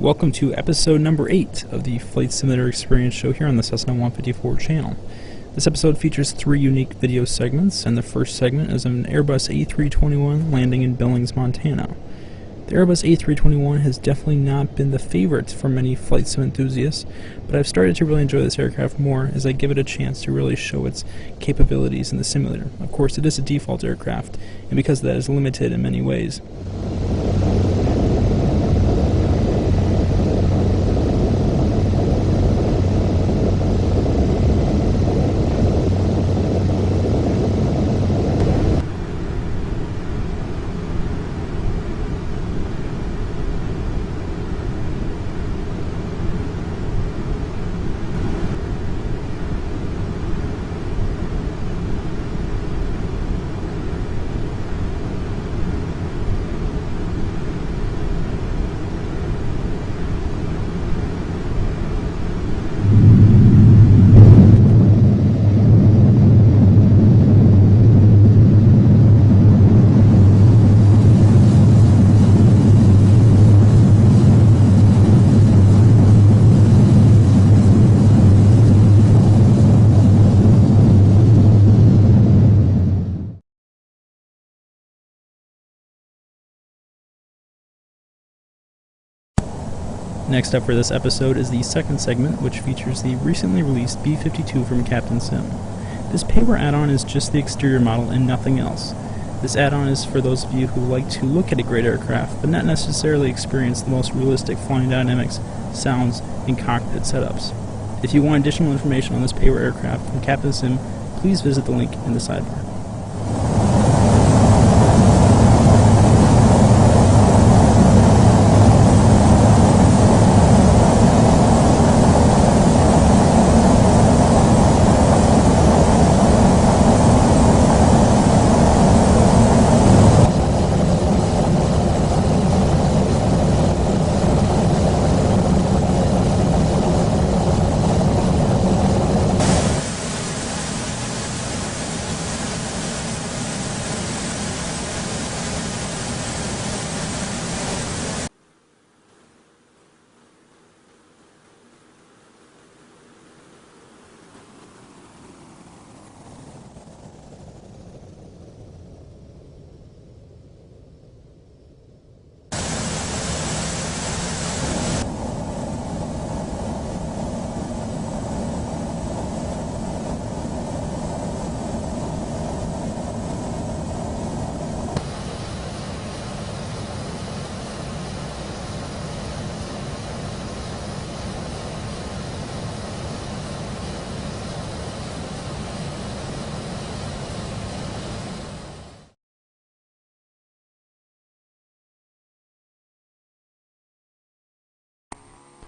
Welcome to episode number 8 of the Flight Simulator Experience Show here on the Cessna 154 channel. This episode features 3 unique video segments, and the first segment is an Airbus A321 landing in Billings, Montana. The Airbus A321 has definitely not been the favorite for many flight sim enthusiasts, but I've started to really enjoy this aircraft more as I give it a chance to really show its capabilities in the simulator. Of course, it is a default aircraft, and because of that, it's limited in many ways. Next up for this episode is the second segment, which features the recently released B-52 from Captain Sim. This paper add-on is just the exterior model and nothing else. This add-on is for those of you who like to look at a great aircraft, but not necessarily experience the most realistic flying dynamics, sounds, and cockpit setups. If you want additional information on this paper aircraft from Captain Sim, please visit the link in the sidebar.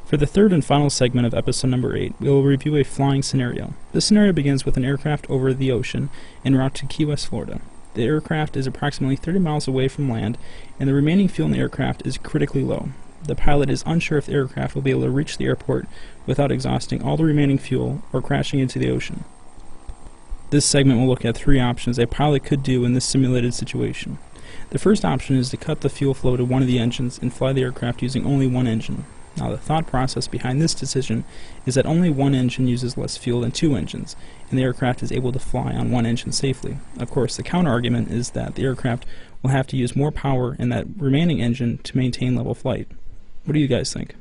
For the third and final segment of episode number 8, we will review a flying scenario. This scenario begins with an aircraft over the ocean en route to Key West, Florida. The aircraft is approximately 30 miles away from land, and the remaining fuel in the aircraft is critically low. The pilot is unsure if the aircraft will be able to reach the airport without exhausting all the remaining fuel or crashing into the ocean. This segment will look at 3 options a pilot could do in this simulated situation. The first option is to cut the fuel flow to one of the engines and fly the aircraft using only one engine. Now, the thought process behind this decision is that only one engine uses less fuel than 2 engines, and the aircraft is able to fly on one engine safely. Of course, the counter-argument is that the aircraft will have to use more power in that remaining engine to maintain level flight. What do you guys think?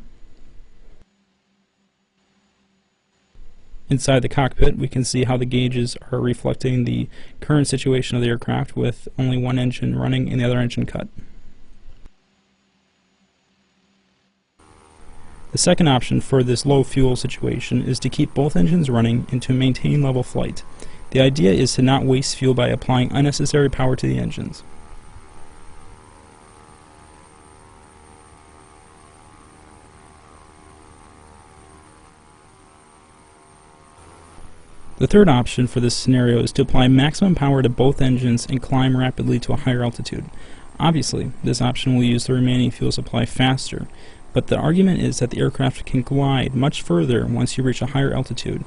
Inside the cockpit, we can see how the gauges are reflecting the current situation of the aircraft with only one engine running and the other engine cut. The second option for this low fuel situation is to keep both engines running and to maintain level flight. The idea is to not waste fuel by applying unnecessary power to the engines. The third option for this scenario is to apply maximum power to both engines and climb rapidly to a higher altitude. Obviously, this option will use the remaining fuel supply faster, but the argument is that the aircraft can glide much further once you reach a higher altitude.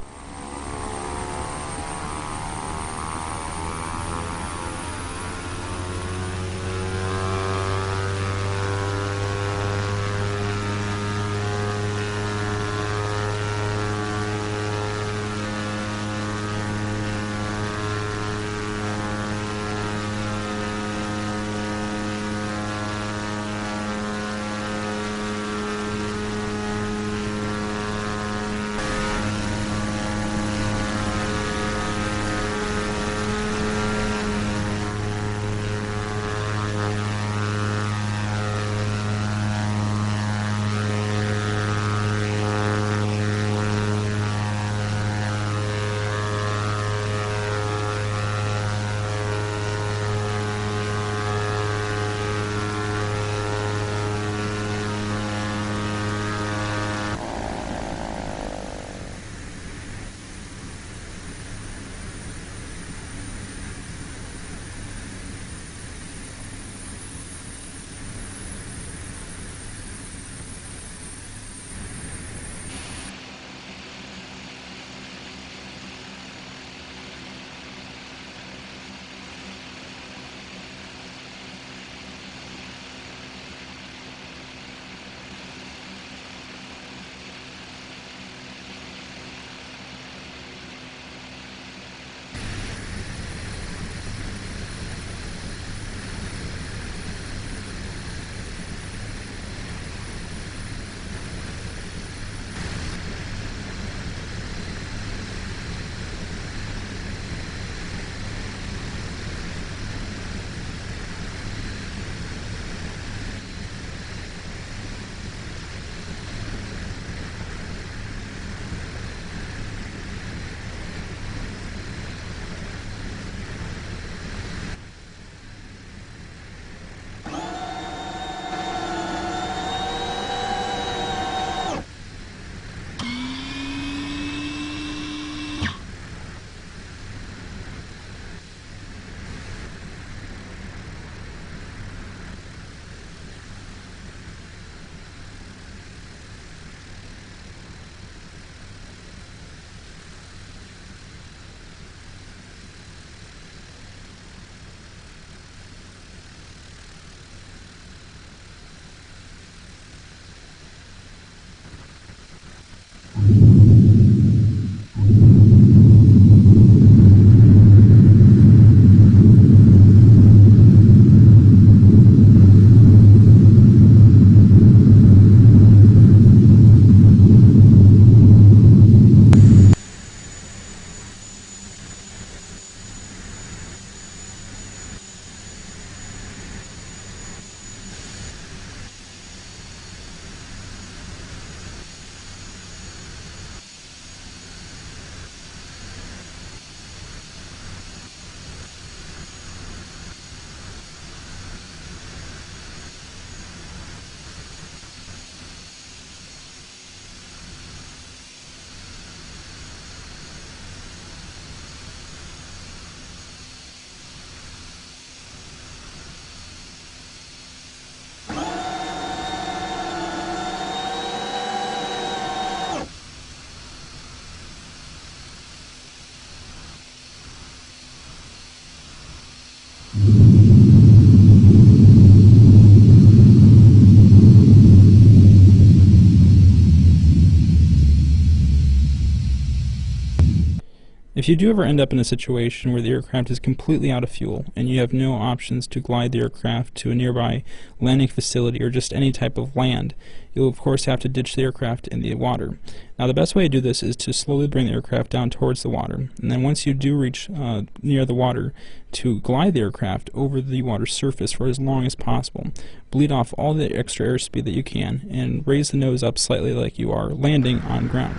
If you do ever end up in a situation where the aircraft is completely out of fuel and you have no options to glide the aircraft to a nearby landing facility or just any type of land, you'll of course have to ditch the aircraft in the water. Now the best way to do this is to slowly bring the aircraft down towards the water, and then once you do reach near the water, to glide the aircraft over the water surface for as long as possible. Bleed off all the extra airspeed that you can and raise the nose up slightly like you are landing on ground.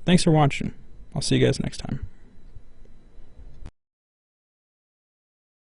Thanks for watching. I'll see you guys next time.